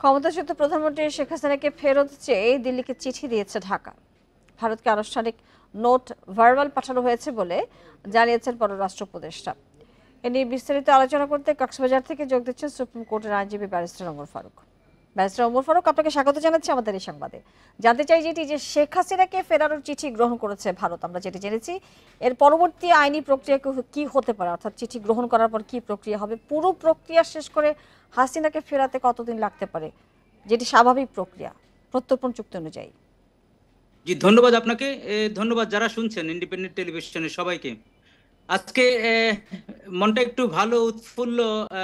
ক্ষমতাচ্যুত প্রধানমন্ত্রী শেখ হাসিনাকে ফেরত চেয়ে দিল্লিকে চিঠি দিয়েছে ঢাকা। ভারতকে আনুষ্ঠানিক নোট ভার্বাল পাঠানো হয়েছে বলে জানিয়েছেন পররাষ্ট্র উপদেষ্টা। এ নিয়ে বিস্তারিত আলোচনা করতে কক্সবাজার থেকে যোগ দিচ্ছেন সুপ্রিম কোর্টের আইনজীবী ব্যারিস্টার ওমর ফারুক। ব্যারিস্টার ওমর ফারুক, আপনাকে স্বাগত জানাচ্ছি আমাদের এই সংবাদে। জানতে চাই যে শেখ হাসিনাকে ফেরানোর চিঠি গ্রহণ করেছে ভারত, আমরা যেটি জেনেছি, এর পরবর্তী আইনি প্রক্রিয়া কি হতে পারে, অর্থাৎ চিঠি গ্রহণ করার পর কি প্রক্রিয়া হবে, পুরো প্রক্রিয়া শেষ করে হাসিনাকে ফেরাতে কতদিন লাগতে পারে, যেটি স্বাভাবিক প্রক্রিয়া প্রত্যর্পণ চুক্তি অনুযায়ী? জি, ধন্যবাদ আপনাকে। ধন্যবাদ যারা শুনছেন ইন্ডিপেন্ডেন্ট টেলিভিশনের সবাইকে। আজকে মনটা একটু ভালো, উৎফুল্ল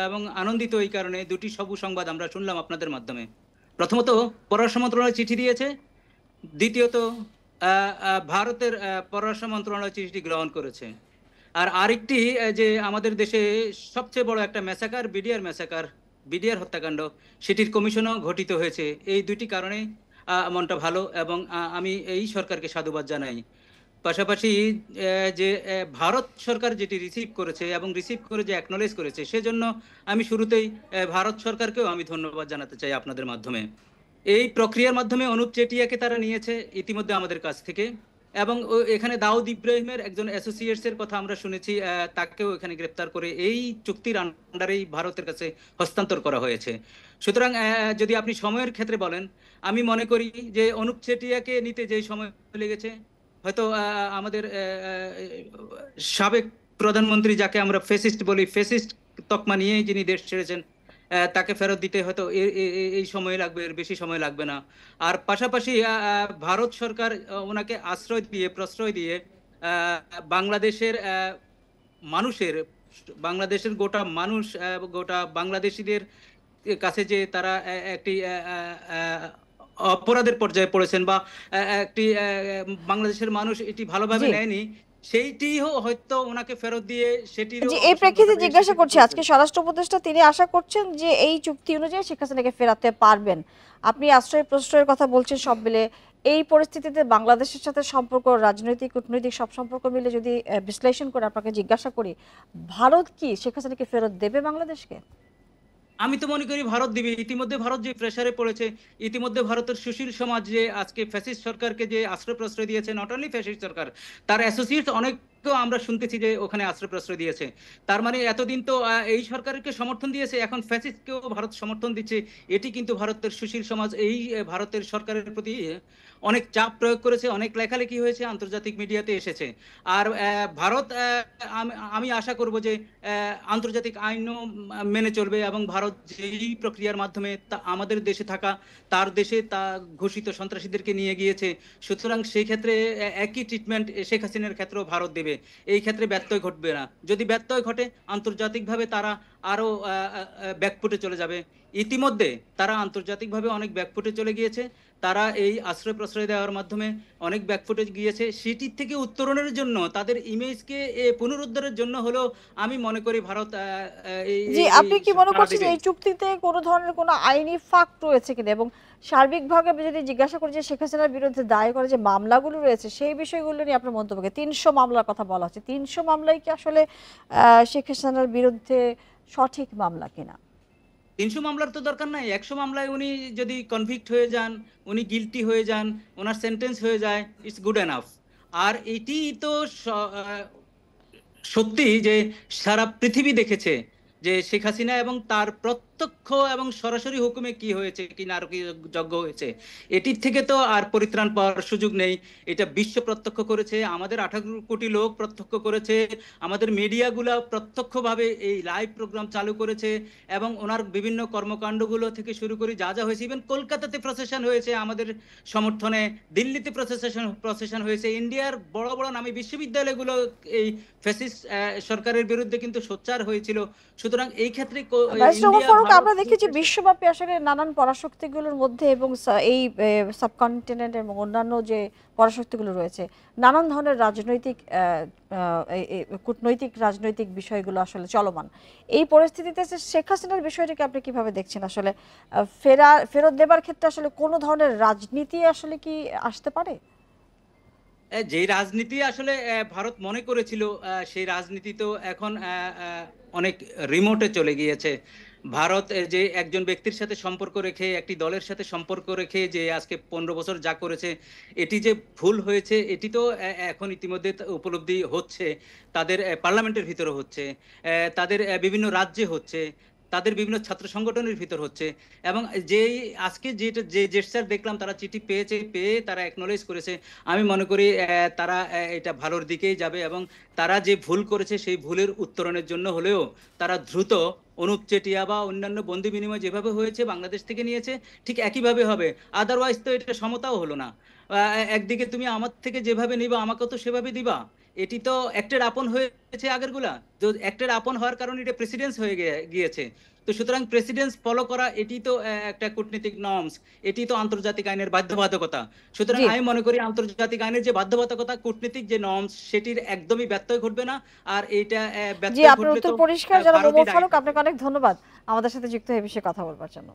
এবং আনন্দিত এই কারণে দুটি সবুজ সংবাদ আমরা শুনলাম আপনাদের মাধ্যমে। প্রথমত, পররাষ্ট্র মন্ত্রণালয় চিঠি দিয়েছে। দ্বিতীয়ত, ভারতের পররাষ্ট্র মন্ত্রণালয় চিঠিটি গ্রহণ করেছে। আর আরেকটি, যে আমাদের দেশে সবচেয়ে বড় একটা ম্যাসাকার, বিডিআর হত্যাকাণ্ড, সেটির কমিশনও গঠিত হয়েছে। এই দুটি কারণে মনটা ভালো এবং আমি এই সরকারকে সাধুবাদ জানাই। পাশাপাশি যে ভারত সরকার যেটি রিসিভ করেছে এবং রিসিভ করে যে অ্যাকনলেজ করেছে, সেজন্য আমি শুরুতেই ভারত সরকারকেও আমি ধন্যবাদ জানাতে চাই আপনাদের মাধ্যমে। এই প্রক্রিয়ার মাধ্যমে অনুপ চেটিয়াকে তারা নিয়েছে ইতিমধ্যে আমাদের কাছ থেকে, এবং এখানে দাউদ ইব্রাহিমের একজন অ্যাসোসিয়েটস এর কথা আমরা শুনেছি, তাকেও এখানে গ্রেপ্তার করে এই চুক্তির আন্ডারেই ভারতের কাছে হস্তান্তর করা হয়েছে। সুতরাং যদি আপনি সময়ের ক্ষেত্রে বলেন, আমি মনে করি যে অনুপ চেটিয়াকে নিতে যে সময় লেগেছে, হয়তো আমাদের সাবেক প্রধানমন্ত্রী, যাকে আমরা ফেসিস্ট বলি, ফেসিস্ট তকমা নিয়ে যিনি দেশ ছেড়েছেন, তাকে ফেরত দিতে হয়তো এই সময় লাগবে, এর বেশি সময় লাগবে না। আর পাশাপাশি ভারত সরকার ওনাকে প্রশ্রয় দিয়ে বাংলাদেশের মানুষের, বাংলাদেশের গোটা মানুষ, গোটা বাংলাদেশিদের কাছে যে তারা একটি অপরাধের পর্যায়ে পড়েছেন, বা একটি বাংলাদেশের মানুষ এটি ভালোভাবে নেয়নি, সেইটিও হয়তো ওনাকে ফেরত দিয়ে সেটিরও এই প্রেক্ষিতে জিজ্ঞাসা করছি, আজকে স্বরাষ্ট্র উপদেষ্টা তিনি আশা করছেন যে এই চুক্তি অনুযায়ী শেখ হাসিনাকে ফেরাতে পারবেন। আপনি আশ্রয় প্রশ্রয়ের কথা বলছেন সব মিলে। এই পরিস্থিতিতে বাংলাদেশের সাথে সম্পর্ক, রাজনৈতিক কূটনৈতিক সব সম্পর্ক মিলে যদি বিশ্লেষণ করে আপনাকে জিজ্ঞাসা করি, ভারত কি শেখ হাসিনাকে ফেরত দেবে বাংলাদেশকে? আমি তো মনে করি ভারত দিবে। ইতিমধ্যে ভারত যে প্রেসারে পড়েছে, ইতিমধ্যে ভারতের সুশীল সমাজ যে আজকে ফ্যাসিস্ট সরকারকে যে আশ্রয় প্রশ্রয় দিয়েছে, নট অনলি ফ্যাসিস্ট সরকার, তার অ্যাসোসিয়েটস অনেক আমরা শুনতেছি যে ওখানে আশ্রয় প্রশ্রয় দিয়েছে। তার মানে এতদিন তো এই সরকারকে সমর্থন দিয়েছে, এখন ফ্যাসিস্টকেও ভারত সমর্থন দিচ্ছে। এটি কিন্তু ভারতের সুশীল সমাজ এই ভারতের সরকারের প্রতি অনেক চাপ প্রয়োগ করেছে, অনেক লেখালেখি হয়েছে, আন্তর্জাতিক মিডিয়াতে এসেছে। আর ভারত, আমি আশা করব যে আন্তর্জাতিক আইনও মেনে চলবে, এবং ভারত যেই প্রক্রিয়ার মাধ্যমে আমাদের দেশে থাকা, তার দেশে তা ঘোষিত সন্ত্রাসীদেরকে নিয়ে গিয়েছে, সুতরাং সেই ক্ষেত্রে একই ট্রিটমেন্ট শেখ হাসিনার ক্ষেত্রেও ভারত দেবে। এই ক্ষেত্রে ব্যত্যয় ঘটবে না। যদি ব্যত্যয় ঘটে, আন্তর্জাতিকভাবে তারা আরো ব্যাকফুটে চলে যাবে। ইতিমধ্যে তারা আন্তর্জাতিকভাবে অনেক ব্যাকফুটে চলে গিয়েছে। তারা এই আশ্রয় প্রশ্রয় দেওয়ার মাধ্যমে অনেক ব্যাকফুটে গিয়েছে। সেটির থেকে উত্তরণের জন্য, তাদের ইমেজকে পুনরুদ্ধারের জন্য হলেও আমি মনে করি ভারত জি, আপনি কি মনে করছেন যে এই চুক্তিতে কোনো ধরনের কোনো আইনি ফাঁক রয়েছে কিনা, এবং সার্বিকভাবে যদি জিজ্ঞাসা করি যে শেখ হাসিনার বিরুদ্ধে দায়ের করা যে মামলাগুলো রয়েছে সেই বিষয়গুলো নিয়ে আপনার মন্তব্য? ৩০০ মামলার কথা বলা হচ্ছে, ৩০০ মামলাই কি আসলে শেখ হাসিনার বিরুদ্ধে সঠিক মামলা কিনা? ৩০০ মামলার তো দরকার নাই। ১০০ মামলায় উনি যদি কনভিক্ট হয়ে যান, উনি গিলটি হয়ে যান, ওনার সেন্টেন্স হয়ে যায়, ইটস গুড এনাফ। আর এটি তো সত্যি যে সারা পৃথিবী দেখেছে যে শেখ হাসিনা এবং তার প্রত্যক্ষ এবং সরাসরি হুকুমে কি হয়েছে, কি নারকীয়জ্ঞ হয়েছে। এটির থেকে তো আর পরিত্রাণ পাওয়ার সুযোগ নেই। এটা বিশ্ব প্রত্যক্ষ করেছে, আমাদের 18 কোটি লোক প্রত্যক্ষ করেছে, আমাদের মিডিয়াগুলো প্রত্যক্ষভাবে এই লাইভ প্রোগ্রাম চালু করেছে, এবং ওনার বিভিন্ন কর্মকাণ্ডগুলো থেকে শুরু করে যা যা হয়েছে, ইভেন কলকাতাতে প্রসেশন হয়েছে আমাদের সমর্থনে, দিল্লিতে প্রসেশন হয়েছে, ইন্ডিয়ার বড় বড় নামী বিশ্ববিদ্যালয়গুলো এই ফ্যাসিস্ট সরকারের বিরুদ্ধে কিন্তু সোচ্চার হয়েছিল। সুতরাং এই ক্ষেত্রে আমরা দেখেছি বিশ্বব্যাপী আসলে নানান পরাশক্তিগুলোর মধ্যে, এবং এই সাবকন্টিনেন্ট এবং অন্যান্য যে পরাশক্তিগুলো রয়েছে, নানান ধরনের রাজনৈতিক কূটনৈতিক রাজনৈতিক বিষয়গুলো আসলে চলমান। এই পরিস্থিতিতে শেখ হাসিনার বিষয়টিকে আপনি কিভাবে দেখছেন? আসলে ফেরত দেবার ক্ষেত্রে আসলে কোনো ধরনের রাজনীতি আসলে কি আসতে পারে? যে রাজনীতি আসলে ভারত মনে করেছিল, সেই রাজনীতি তো এখন অনেক রিমোটে চলে গিয়েছে। ভারত যে একজন ব্যক্তির সাথে সম্পর্ক রেখে, একটি দলের সাথে সম্পর্ক রেখে যে আজকে 15 বছর যা করেছে, এটি যে ভুল হয়েছে এটি তো এখন ইতিমধ্যে উপলব্ধি হচ্ছে। তাদের পার্লামেন্টের ভিতরে হচ্ছে, তাদের বিভিন্ন রাজ্যে হচ্ছে, তাদের বিভিন্ন ছাত্র সংগঠনের ভিতর হচ্ছে। এবং যেই আজকে যে জেস্টার দেখলাম, তারা চিঠি পেয়ে তারা অ্যাকনোলেজ করেছে। আমি মনে করি তারা এটা ভালোর দিকেই যাবে, এবং তারা যে ভুল করেছে সেই ভুলের উত্তরণের জন্য হলেও তারা দ্রুত অনুপ চেটিয়া বা অন্যান্য বন্দি বিনিময় যেভাবে হয়েছে বাংলাদেশ থেকে নিয়েছে, ঠিক একইভাবে হবে। আদারওয়াইজ তো এটা সমতাও হলো না। একদিকে তুমি আমার থেকে যেভাবে নিবা আমাকেও তো সেভাবে দিবা। এটি তো একটের আপন হয়েছে আগেরগুলা। তো একটের আপন হওয়ার কারণে এটা প্রেসিডেন্স হয়ে গিয়েছে। তো সুতরাং প্রেসিডেন্স ফলো করা এটি তো একটা কূটনীতিক নর্মস, এটি তো আন্তর্জাতিক আইনের বাধ্যবাধকতা। সুতরাং জি আমি মনে করি আন্তর্জাতিক আইনের যে বাধ্যবাধকতা, কূটনীতিক যে নর্মস, সেটির একদমই ব্যত্যয় ঘটবে না। আর এইটা জি, ব্যত্যয় আপনার ঘটলে উত্তর তো পরিষ্কার। জনাব ভারতই ওমর দায়ী ফারুক, থাকবে। আপনাকে অনেক ধন্যবাদ আমাদের সাথে যুক্ত হয়ে এই বিষয়ে কথা বলবার জন্য।